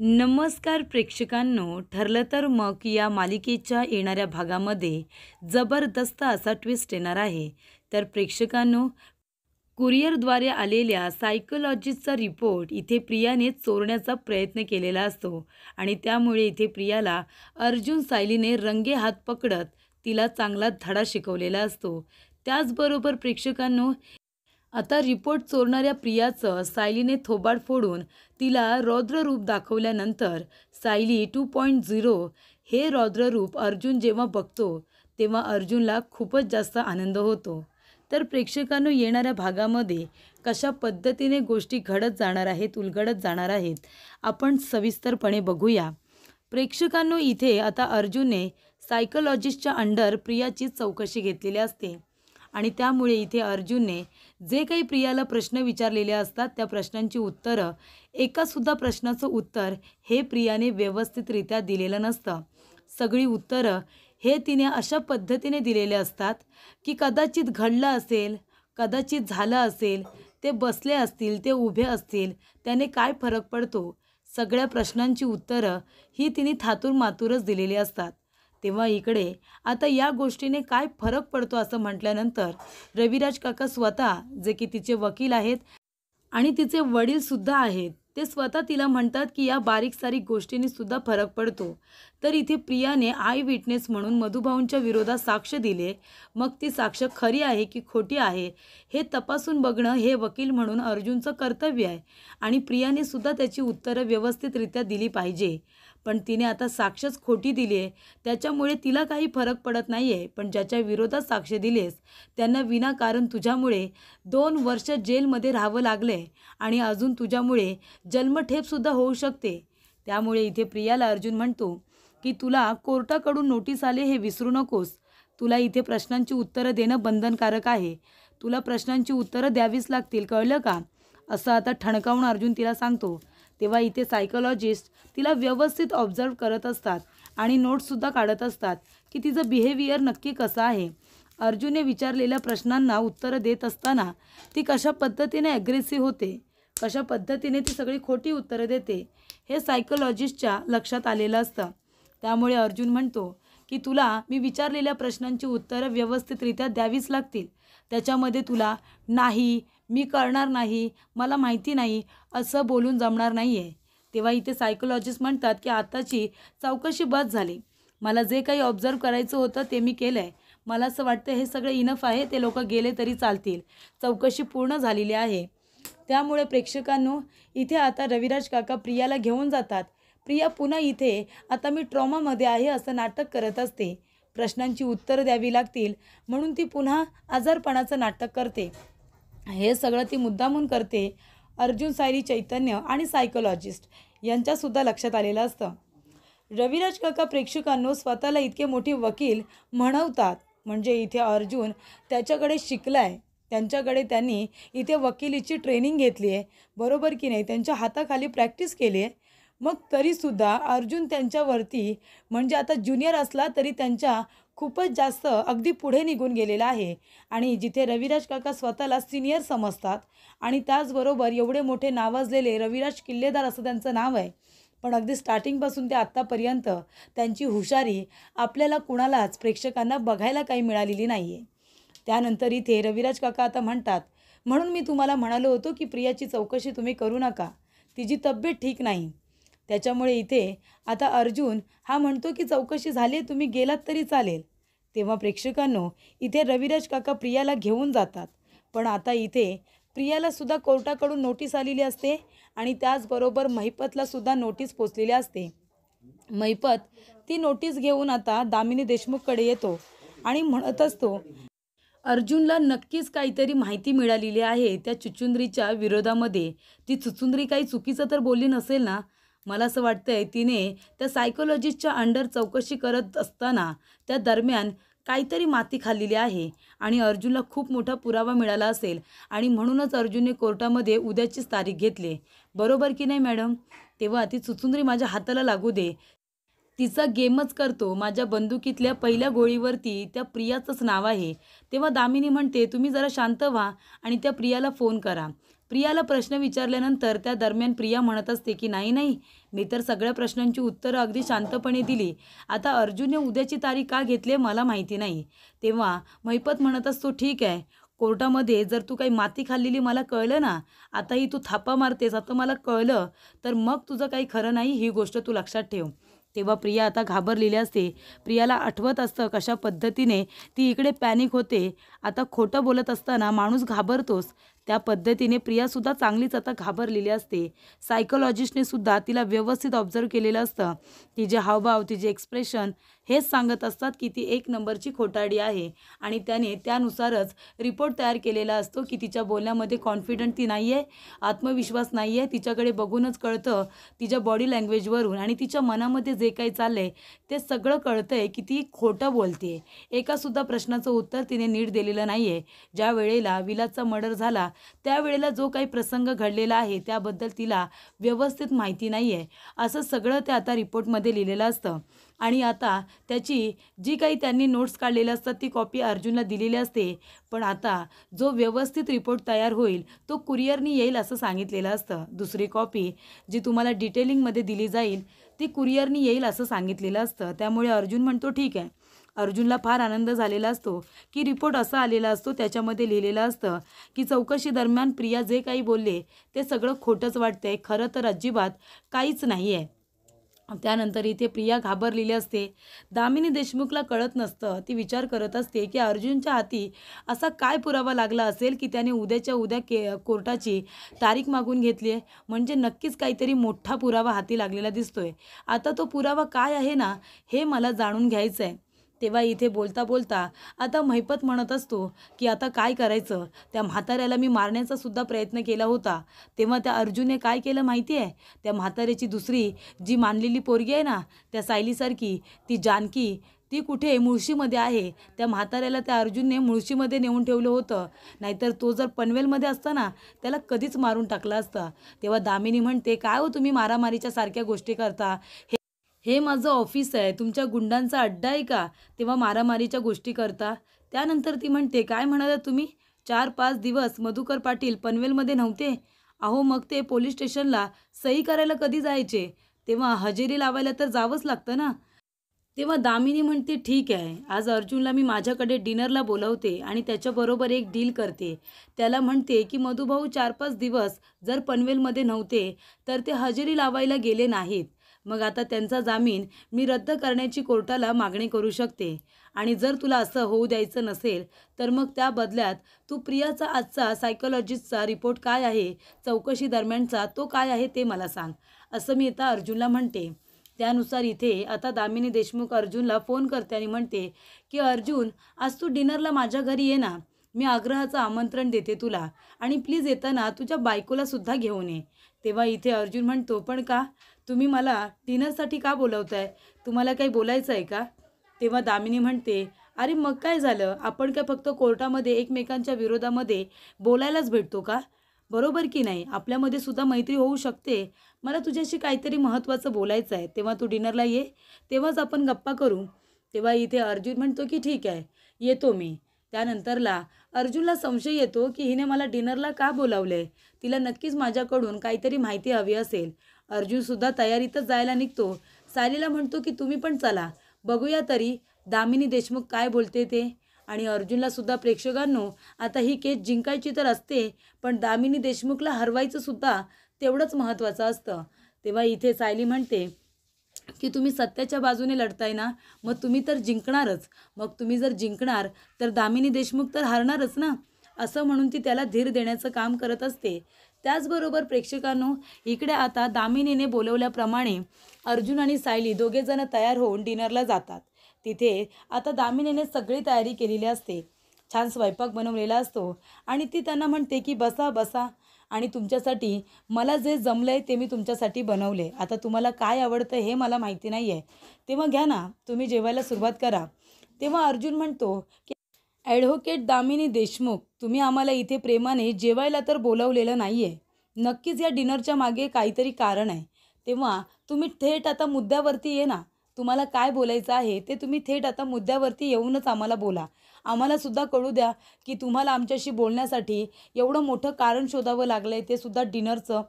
नमस्कार प्रेक्षकांनो, ठरलं तर मग या मालिकेच्या येणाऱ्या भागामध्ये जबरदस्त असा ट्विस्ट येणार आहे. तर प्रेक्षकांनो, कुरिअरद्वारे आलेल्या सायकोलॉजिस्टचा रिपोर्ट इथे प्रियाने चोरण्याचा प्रयत्न केलेला असतो आणि त्यामुळे इथे प्रियाला अर्जुन सायलीने रंगेहात पकडत तिला चांगला धडा शिकवलेला असतो. त्याचबरोबर प्रेक्षकांनो, आता रिपोर्ट चोरणाऱ्या प्रियाचं सायलीने थोबाड फोडून तिला रौद्ररूप दाखवल्यानंतर सायली 2.0 हे रौद्ररूप अर्जुन जेव्हा बघतो तेव्हा अर्जुनला खूपच जास्त आनंद होतो. तर प्रेक्षकांनो, येणाऱ्या भागामध्ये कशा पद्धतीने गोष्टी घडत जाणार आहेत, उलगडत जाणार आहेत, आपण सविस्तरपणे बघूया. प्रेक्षकांनो, इथे आता अर्जुनने सायकोलॉजिस्टच्या अंडर प्रियाची चौकशी घेतलेली असते आणि त्यामुळे इथे अर्जुनने जे काही प्रियाला प्रश्न विचारलेले असतात त्या प्रश्नांची उत्तरं, एकासुद्धा प्रश्नाचं उत्तर हे प्रियाने व्यवस्थितरित्या दिलेलं नसतं. सगळी उत्तरं हे तिने अशा पद्धतीने दिलेले असतात की कदाचित घडलं असेल, कदाचित झालं असेल, ते बसले असतील, ते उभे असतील, त्याने काय फरक पडतो, सगळ्या प्रश्नांची उत्तरं ही तिने थातूर मातूरच दिलेली असतात. तेव्हा इकडे आता या गोष्टीने काय फरक पडतो असं म्हटल्यानंतर रविराज काका स्वतः, जे की तिचे वकील आहेत आणि तिचे वडीलसुद्धा आहेत, ते स्वतः तिला म्हणतात की या बारीक सारीक गोष्टींनी सुद्धा फरक पडतो. तर इथे प्रियाने आय विटनेस म्हणून मधुभाऊंच्या विरोधात साक्ष दिले. मग ती साक्ष खरी आहे की खोटी आहे हे तपासून बघणं हे वकील म्हणून अर्जुनचं कर्तव्य आहे आणि प्रियाने सुद्धा त्याची उत्तरं व्यवस्थितरित्या दिली पाहिजे. पण तिने आता साक्षच खोटी दिली आहे, त्याच्यामुळे तिला काही फरक पडत नाही आहे. पण ज्याच्या विरोधात साक्ष दिलेस त्यांना विनाकारण तुझ्यामुळे 2 वर्ष जेलमध्ये राहावं लागले आणि अजून तुझ्यामुळे जन्मठेपसुद्धा होऊ शकते. त्यामुळे इथे प्रियाला अर्जुन म्हणतो की तुला कोर्टाकडून नोटीस आले हे विसरू नकोस. तुला इथे प्रश्नांची उत्तरं देणं बंधनकारक आहे. तुला प्रश्नांची उत्तरं द्यावीच लागतील, कळलं का, असं आता ठणकावून अर्जुन तिला सांगतो. तेव्हा इथे सायकोलॉजिस्ट तिला व्यवस्थित ऑब्झर्व करत असतात आणि नोट्ससुद्धा काढत असतात की तिचं बिहेवियर नक्की कसं आहे. अर्जुनने विचारलेल्या प्रश्नांना उत्तरं देत असताना ती कशा पद्धतीने ॲग्रेसिव्ह होते, कशा पद्धतीने ती सगळी खोटी उत्तरं देते, हे सायकोलॉजिस्टच्या लक्षात आलेलं असतं. त्यामुळे अर्जुन म्हणतो की तुला मी विचारलेल्या प्रश्नांची उत्तरं व्यवस्थितरित्या द्यावीच लागतील. त्याच्यामध्ये तुला नाही, मी करणार नाही, मला माहिती नाही, असं बोलून जमणार नाही आहे. तेव्हा इथे सायकोलॉजिस्ट म्हणतात की आताची चौकशी बस झाली. मला जे काही ऑब्झर्व करायचं होतं ते मी केलं आहे. मला असं वाटतं हे सगळं इनफ आहे, ते लोक गेले तरी चालतील. चौकशी पूर्ण झालेली आहे. त्यामुळे प्रेक्षकांनो, इथे आता रविराज काका प्रियाला घेऊन जातात. प्रिया पुन्हा इथे आता मी ट्रॉमामध्ये आहे असं नाटक करत असते. प्रश्नांची उत्तरं द्यावी लागतील म्हणून ती पुन्हा आजारपणाचं नाटक करते. हे सगळं ती मुद्दामून करते. अर्जुन, सायली, चैतन्य आणि सायकोलॉजिस्ट यांच्यासुद्धा लक्षात आलेलं असतं. रविराज काका प्रेक्षकांनो स्वतःला इतके मोठे वकील म्हणवतात, म्हणजे इथे अर्जुन त्याच्याकडे शिकलाय, त्यांच्याकडे त्यांनी इथे वकिलीची ट्रेनिंग घेतली आहे, बरोबर की नाही, त्यांच्या हाताखाली प्रॅक्टिस केली आहे. मग तरीसुद्धा अर्जुन त्यांच्यावरती, म्हणजे आता ज्युनियर असला तरी त्यांच्या खूपच जास्त अगदी पुढे निघून गेलेला आहे. आणि जिथे रविराज काका स्वतःला सिनियर समजतात आणि त्याचबरोबर एवढे मोठे नावाजलेले रविराज किल्लेदार असं त्यांचं नाव आहे, पण अगदी स्टार्टिंगपासून ते आत्तापर्यंत त्यांची हुशारी आपल्याला कुणालाच प्रेक्षकांना बघायला काही मिळालेली नाही आहे. त्यानंतर इथे रविराज काका आता म्हणतात, म्हणून मी तुम्हाला म्हणालो होतो की प्रियाची चौकशी तुम्ही करू नका, तिची तब्येत ठीक नाही. त्याच्यामुळे इथे आता अर्जुन हा म्हणतो की चौकशी झाली, तुम्ही गेलात तरी चालेल. तेव्हा प्रेक्षकांनो, इथे रविराज काका प्रियाला घेऊन जातात. पण आता इथे प्रियालासुद्धा कोर्टाकडून नोटीस आलेली असते आणि त्याचबरोबर महिपतलासुद्धा नोटीस पोचलेली असते. महिपत ती नोटीस घेऊन आता दामिनी देशमुखकडे येतो आणि म्हणत असतो, अर्जुनला नक्कीच काहीतरी माहिती मिळालेली आहे त्या चुचुंद्रीच्या विरोधामध्ये. ती चुचुंद्री काही चुकीचं तर बोलली नसेल ना. मला असं वाटतंय तिने त्या सायकोलॉजिस्टच्या अंडर चौकशी करत असताना त्या दरम्यान काहीतरी माती खाल्लेली आहे आणि अर्जुनला खूप मोठा पुरावा मिळाला असेल आणि म्हणूनच अर्जुनने कोर्टामध्ये उद्याचीच तारीख घेतली, बरोबर की नाही मॅडम. तेव्हा ती चुचुंद्री माझ्या हाताला लागू दे, तिचा गेमच करतो. माझ्या बंदुकीतल्या पहिल्या गोळीवरती त्या प्रियाचंच नाव आहे. तेव्हा दामिनी म्हणते, तुम्ही जरा शांत व्हा आणि त्या प्रियाला फोन करा. प्रियाला प्रश्न विचारल्यानंतर त्या दरम्यान प्रिया म्हणत असते की नाही नाही, मी तर सगळ्या प्रश्नांची उत्तरं अगदी शांतपणे दिली. आता अर्जुनने उद्याची तारीख का घेतली मला माहिती नाही. तेव्हा महिपत म्हणत असतो ठीक आहे, कोर्टामध्ये जर तू काही माती खाल्लेली मला कळलं ना, आताही तू थापा मारतेस आता मला कळलं, तर मग तुझं काही खरं नाही, ही गोष्ट तू लक्षात ठेव. तेव्हा प्रिया आता घाबरलेली असते. प्रियाला आठवत असतं कशा पद्धतीने ती इकडे पॅनिक होते. आता खोटं बोलत असताना माणूस घाबरतोच, त्या पद्धतीने प्रियासुद्धा चांगलीच आता घाबरलेली असते. सायकोलॉजिस्टने सुद्धा तिला व्यवस्थित ऑब्झर्व केलेलं असतं. तिचे हावभाव, तिचे एक्सप्रेशन हेच सांगत असतात की ती एक नंबरची खोटारडी आहे आणि त्याने त्यानुसारच रिपोर्ट तयार केलेला असतो की तिच्या बोलण्यामध्ये कॉन्फिडंट ती नाही आहे, आत्मविश्वास नाही आहे. तिच्याकडे बघूनच कळतं तिच्या बॉडी लँग्वेजवरून आणि तिच्या मनामध्ये जे काही चाललं आहे ते सगळं कळतं आहे की ती खोटं बोलते. एकासुद्धा प्रश्नाचं उत्तर तिने नीट दिलेलं नाही आहे. ज्या वेळेला विलासचा मर्डर झाला त्यावेळेला जो काही प्रसंग घडलेला आहे त्याबद्दल तिला व्यवस्थित माहिती नाही आहे, असं सगळं ते आता रिपोर्टमध्ये लिहिलेलं असतं. आणि आता त्याची जी काही त्यांनी नोट्स काढलेल्या असतात ती कॉपी अर्जुनला दिलेली असते. पण आता जो व्यवस्थित रिपोर्ट तयार होईल तो कुरिअरनी येईल असं सांगितलेलं असतं. दुसरी कॉपी जी तुम्हाला डिटेलिंगमध्ये दिली जाईल ती कुरिअरनी येईल असं सांगितलेलं असतं. त्यामुळे अर्जुन म्हणतो ठीक आहे. अर्जुनला फार आनंद झालेला असतो की रिपोर्ट असा आलेला असतो, त्याच्यामध्ये लिहिलेलं असतं की चौकशी दरम्यान प्रिया जे काही बोलले ते सगळं खोटंच वाटतंय, खरं तर अजिबात काहीच नाही आहे. त्यानंतर इथे प्रिया घाबरलेली असते. दामिनी देशमुखला कळत नसतं. ती विचार करत असते की अर्जुनच्या हाती असा काय पुरावा लागला असेल की त्याने उद्याच्या उद्या कोर्टाची तारीख मागून घेतली आहे. म्हणजे नक्कीच काहीतरी मोठा पुरावा हाती लागलेला दिसतोय. आता तो पुरावा काय आहे ना, हे मला जाणून घ्यायचं आहे. तेव्हा इथे बोलता बोलता आता महिपत म्हणत असतो की आता काय करायचं, त्या म्हाताऱ्याला मी मारण्याचा सुद्धा प्रयत्न केला होता. तेव्हा त्या अर्जुनने काय केलं माहिती आहे, त्या म्हाताऱ्याची दुसरी जी मानलेली पोरगी आहे ना, त्या सायलीसारखी ती जानकी, ती कुठे मुळशीमध्ये आहे. त्या म्हाताऱ्याला त्या अर्जुनने मुळशीमध्ये नेऊन ठेवलं होतं. नाहीतर तो जर पनवेलमध्ये असता ना त्याला कधीच मारून टाकला असता. तेव्हा दामिनी म्हणते काय हो तुम्ही मारामारीच्या सारख्या गोष्टी करता, हे माझं ऑफिस आहे, तुमच्या गुंडांचा अड्डा आहे का, तेव्हा मारामारीच्या गोष्टी करता. त्यानंतर ती म्हणते काय म्हणाला तुम्ही, 4-5 दिवस मधुकर पाटील पनवेलमध्ये नव्हते. अहो मग ते पोलीस स्टेशनला सही करायला कधी जायचे, तेव्हा हजेरी लावायला तर जावंच लागतं ना. तेव्हा दामिनी म्हणते ठीक आहे, आज अर्जुनला मी माझ्याकडे डिनरला बोलवते आणि त्याच्याबरोबर एक डील करते. त्याला म्हणते की मधुभाऊ 4-5 दिवस जर पनवेलमध्ये नव्हते तर ते हजेरी लावायला गेले नाहीत. मग आता त्यांचा जामीन मी रद्द करण्याची कोर्टाला मागणी करू शकते. आणि जर तुला असं होऊ द्यायचं नसेल तर मग त्या बदल्यात तू प्रियाचा आजचा सायकोलॉजिस्टचा रिपोर्ट काय आहे, चौकशी दरम्यानचा तो काय आहे ते मला सांग, असं मी आता अर्जुनला म्हणते. त्यानुसार इथे आता दामिनी देशमुख अर्जुनला फोन करते आणि म्हणते की अर्जुन आज तू डिनरला माझ्या घरी ये ना, मी आग्रहाचं आमंत्रण देते तुला आणि प्लीज येताना तुझ्या बायकोला सुद्धा घेऊन ये. तेव्हा इथे अर्जुन म्हणतो पण का, तुम्ही मला डिनरसाठी का बोलवताय, तुम्हाला काही बोलायचं आहे का. तेव्हा दामिनी म्हणते अरे मग काय झालं, आपण काय फक्त कोर्टामध्ये एकमेकांच्या विरोधामध्ये बोलायलाच भेटतो का, बरोबर की नाही, आपल्यामध्ये सुद्धा मैत्री होऊ शकते. मला तुझ्याशी काहीतरी महत्त्वाचं बोलायचं आहे, तेव्हा तू डिनरला ये, तेव्हाच आपण गप्पा करू. तेव्हा इथे अर्जुन म्हणतो की ठीक आहे येतो मी. त्यानंतरला अर्जुनला संशय येतो की हिने मला डिनरला का बोलावले, तिला नक्कीच माझ्याकडून काहीतरी माहिती हवी असेल. अर्जुनसुद्धा तयारीतच जायला निघतो. सायलीला म्हणतो की तुम्ही पण चला, बघूया तरी दामिनी देशमुख काय बोलते ते. आणि अर्जुनला सुद्धा प्रेक्षकांनो आता ही केस जिंकायची तर असते, पण दामिनी देशमुखला हरवायचं सुद्धा तेवढंच महत्त्वाचं असतं. तेव्हा इथे सायली म्हणते की तुम्ही सत्याच्या बाजूने लढताय ना, मग तुम्ही तर जिंकणारच, मग तुम्ही जर जिंकणार तर दामिनी देशमुख तर हारणारच ना, असं म्हणून ती त्याला धीर देण्याचं काम करत असते. त्याचबरोबर प्रेक्षकांनो इकडे आता दामिनीने बोलवल्याप्रमाणे अर्जुन आणि सायली दोघेजण तयार होऊन डिनरला जातात. तिथे आता दामिनीने सगळी तयारी केलेली असते, छान स्वयंपाक बनवलेला असतो आणि ती त्यांना म्हणते की बसा बसा आणि तुमच्यासाठी मला जे जमलं आहे ते मी तुमच्यासाठी बनवले, आता तुम्हाला काय आवडतं हे मला माहिती नाही आहे, तेव्हा घ्या ना तुम्ही जेवायला सुरुवात करा. तेव्हा अर्जुन म्हणतो की ॲडव्होकेट दामिनी देशमुख, तुम्ही आम्हाला इथे प्रेमाने जेवायला तर बोलवलेलं नाही आहे, नक्कीच या डिनरच्या मागे काहीतरी कारण आहे. तेव्हा तुम्ही थेट आता मुद्द्यावरती ये ना, तुम्हाला काय बोलायचं आहे ते तुम्ही थेट आता मुद्द्यावरती येऊनच आम्हाला बोला. आम्हालासुद्धा कळू द्या की तुम्हाला आमच्याशी बोलण्यासाठी एवढं मोठं कारण शोधावं लागलं आहे, ते सुद्धा डिनरचं.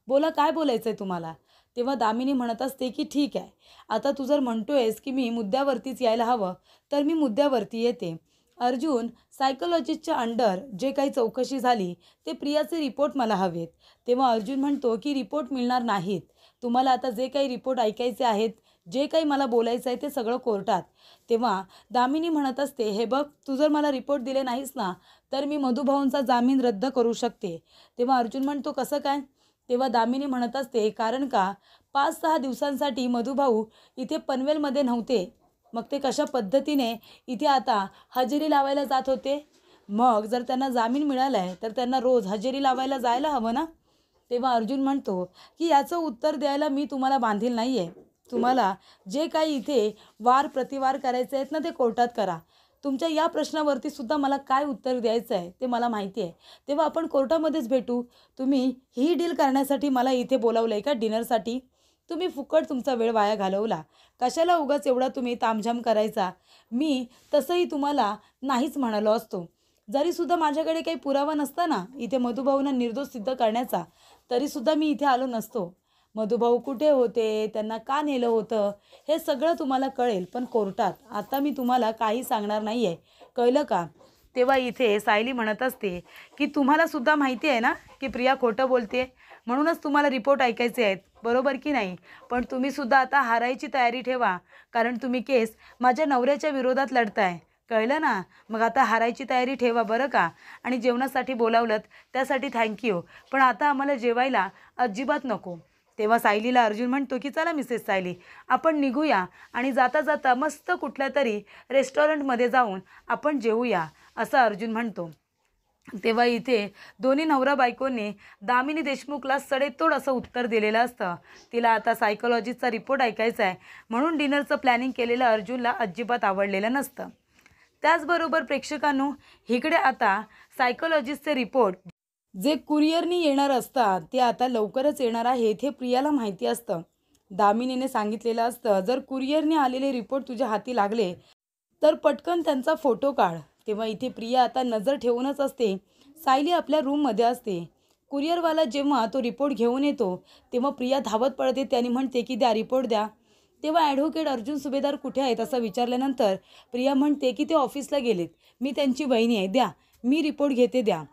बोला, काय बोलायचं आहे तुम्हाला? तेव्हा दामिनी म्हणत असते की ठीक आहे, आता तू जर म्हणतो आहेस की मी मुद्द्यावरतीच यायला हवं, तर मी मुद्द्यावरती येते. अर्जुन, सायकोलॉजिस्टच्या अंडर जे काही चौकशी झाली ते प्रियाचे रिपोर्ट मला हवेत. तेव्हा अर्जुन म्हणतो की रिपोर्ट मिळणार नाहीत. तुम्हाला आता जे काही रिपोर्ट ऐकायचे आहेत, जे काही मला बोलायचं आहे ते सगळं कोर्टात. तेव्हा दामिनी म्हणत असते, हे बघ, तू जर मला रिपोर्ट दिले नाहीस ना, तर मी मधुभाऊंचा जामीन रद्द करू शकते. तेव्हा अर्जुन म्हणतो, कसं काय? तेव्हा दामिनी म्हणत असते, कारण का 5-6 दिवसांसाठी मधुभाऊ इथे पनवेलमध्ये नव्हते. मग ते कशा पद्धतीने इथे आता हजेरी लावायला जात होते? मग जर त्यांना जामीन मिळाला आहे तर त्यांना रोज हजेरी लावायला जायला हवं ना. तेव्हा अर्जुन म्हणतो की याचं उत्तर द्यायला मी तुम्हाला बांधील नाही आहे. तुम्हाला जे काही इथे वार प्रतिवार करायचे आहेत ना, ते कोर्टात करा. तुमच्या या प्रश्नावरती सुद्धा मला काय उत्तर द्यायचं आहे ते मला माहिती आहे. तेव्हा आपण कोर्टामध्येच भेटू. तुम्ही ही डील करण्यासाठी मला इथे बोलावलं आहे का डिनरसाठी? तुम्ही फुकट तुमचा वेळ वाया घालवला. कशाला उगाच एवढा तुम्ही तामझाम करायचा? मी तसंही तुम्हाला नाहीच म्हणालो असतो. जरीसुद्धा माझ्याकडे काही पुरावा नसता ना इथे मधुभाऊंना निर्दोष सिद्ध करण्याचा, तरीसुद्धा मी इथे आलो नसतो. मधुभाऊ कुठे होते, त्यांना का नेलं होतं, हे सगळं तुम्हाला कळेल, पण कोर्टात. आता मी तुम्हाला काही सांगणार नाही आहे, कळलं का? तेव्हा इथे सायली म्हणत असते की तुम्हालासुद्धा माहिती आहे ना की प्रिया खोटं बोलते, म्हणूनच तुम्हाला रिपोर्ट ऐकायचे आहेत, बरोबर की नाही? पण तुम्हीसुद्धा आता हारायची तयारी ठेवा, कारण तुम्ही केस माझ्या नवऱ्याच्या विरोधात लढताय, कळलं ना? मग आता हारायची तयारी ठेवा बरं का. आणि जेवणासाठी बोलावलंत त्यासाठी थँक्यू, पण आता आम्हाला जेवायला अजिबात नको. तेव्हा सायलीला अर्जुन म्हणतो की चला मिसेस सायली, आपण निघूया आणि जाता जाता मस्त कुठल्या तरी रेस्टॉरंटमध्ये जाऊन आपण जेवूया, असं अर्जुन म्हणतो. तेव्हा इथे दोन्ही नवरा बायकोने दामिनी देशमुखला सडेतोड असं उत्तर दिलेलं असतं. तिला आता सायकोलॉजिस्टचा रिपोर्ट ऐकायचा आहे, म्हणून डिनरचं प्लॅनिंग केलेलं अर्जुनला अजिबात आवडलेलं नसतं. त्याचबरोबर प्रेक्षकांनो, इकडे आता सायकोलॉजिस्टचे रिपोर्ट जे कुरिअरनी येणार असतात ते आता लवकरच येणार आहेत हे प्रियाला माहिती असतं. दामिनीने सांगितलेलं असतं, जर कुरिअरने आलेले रिपोर्ट तुझ्या हाती लागले तर पटकन त्यांचा फोटो काढ. तेव्हा इथे प्रिया आता नजर ठेवूनच असते. सायली आपल्या रूममध्ये असते. कुरिअरवाला जेव्हा तो रिपोर्ट घेऊन येतो तेव्हा प्रिया धावत पडते. त्याने म्हणते की द्या, रिपोर्ट द्या. तेव्हा ॲडव्होकेट अर्जुन सुभेदार कुठे आहेत असं विचारल्यानंतर प्रिया म्हणते की ते ऑफिसला गेलेत, मी त्यांची वहिनी आहे, द्या, मी रिपोर्ट घेते, द्या.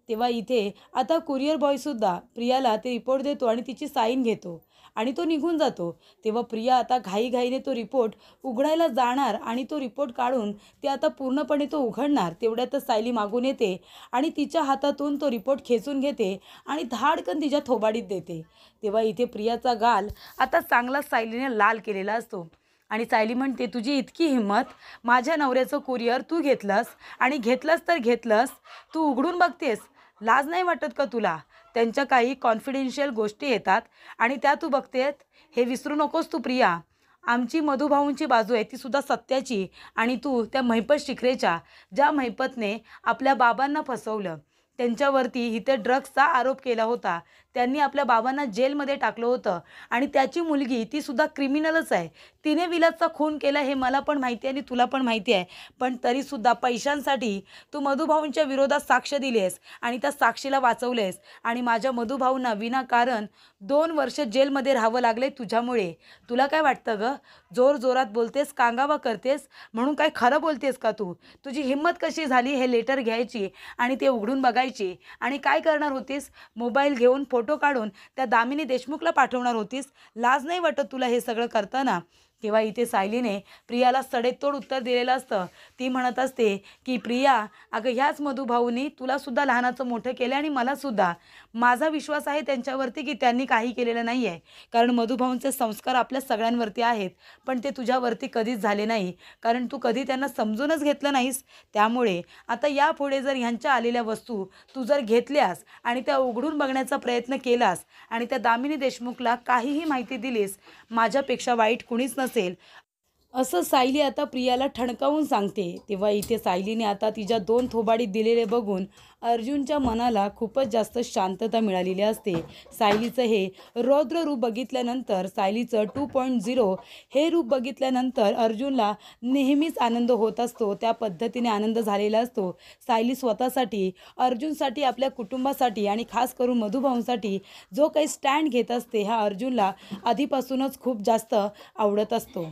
तेव्हा इथे आता कुरिअर बॉयसुद्धा प्रियाला ते रिपोर्ट देतो आणि तिची साईन घेतो आणि तो निघून जातो. तेव्हा प्रिया आता घाईघाईने तो रिपोर्ट उघडायला जाणार आणि तो रिपोर्ट काढून ते आता पूर्णपणे तो उघडणार. तेवढ्यातच सायली मागून येते आणि तिच्या हातातून तो रिपोर्ट खेचून घेते आणि धाडकन तिच्या थोबाडीत देते. तेव्हा इथे प्रियाचा गाल आता चांगला सायलीने लाल केलेला असतो आणि सायली म्हणते, तुझी इतकी हिंमत, माझ्या नवऱ्याचं कुरिअर तू घेतलंस आणि घेतलंस तर घेतलंस, तू उघडून बघतेस, लाज नाही वाटत का तुला? त्यांच्या काही कॉन्फिडेन्शियल गोष्टी येतात आणि त्या तू बघतेस, हे विसरू नकोस तू प्रिया. आमची मधुभाऊंची बाजू आहे ती सुद्धा सत्याची आणि तू त्या महिपत शिखरेच्या, ज्या महिपतने आपल्या बाबांना फसवलं, त्यांच्यावरती इथे ड्रग्सचा आरोप केला होता, त्यांनी आपल्या बाबांना जेलमध्ये टाकलं होतं आणि त्याची मुलगी ती सुद्धा क्रिमिनलच आहे. तिने विलासचा खून केला हे मला पण माहिती आहे आणि तुला पण माहिती आहे, पण तरीसुद्धा पैशांसाठी तू मधुभाऊंच्या विरोधात साक्ष दिलीस आणि त्या साक्षीला वाचवलेस आणि माझ्या मधुभाऊंना विनाकारण 2 वर्ष जेलमध्ये राहावं लागले तुझ्यामुळे. तुला काय वाटतं गं? जोरजोरात बोलतेस, कांगावा करतेस, म्हणून काय खरं बोलतेस का तू? तुझी हिंमत कशी झाली हे लेटर घ्यायची आणि ते उघडून बघायची आणि काय करणार होतीस? मोबाईल घेऊन फोटो काढून त्या दामिनी देशमुखला पाठवणार होतीस. लाज नाही वाटत तुला हे सगळं करताना? तेव्हा इथे सायलीने प्रियाला सडेतोड उत्तर दिलेलं असतं. ती म्हणत असते की प्रिया, अगं ह्याच मधुभाऊनी तुलासुद्धा लहानाचं मोठं केलं आणि मलासुद्धा. माझा विश्वास आहे त्यांच्यावरती की त्यांनी काही केलेलं नाही आहे, कारण मधुभाऊंचे संस्कार आपल्या सगळ्यांवरती आहेत, पण ते तुझ्यावरती कधीच झाले नाही, कारण तू कधी त्यांना समजूनच घेतलं नाहीस. त्यामुळे आता यापुढे जर ह्यांच्या आलेल्या वस्तू तू जर घेतल्यास आणि त्या उघडून बघण्याचा प्रयत्न केलास आणि त्या दामिनी देशमुखला काहीही माहिती दिलीस, माझ्यापेक्षा वाईट कुणीच नसेल असं सायली आता प्रियाला ठणकावून सांगते. तेव्हा इथे सायलीने आता तिच्या 2 थोबाडीत दिलेले बघून अर्जुनच्या मनाला खूपच जास्त शांतता मिळालेली असते. सायलीचं हे रौद्र रूप बघितल्यानंतर, सायलीचं 2.0 हे रूप बघितल्यानंतर अर्जुनला नेहमीच आनंद होत असतो. त्या पद्धतीने आनंद झालेला असतो. सायली स्वतःसाठी, अर्जुनसाठी, आपल्या कुटुंबासाठी आणि खास करून मधुभाऊंसाठी जो काही स्टँड घेत असते, हा अर्जुनला आधीपासूनच खूप जास्त आवडत असतो.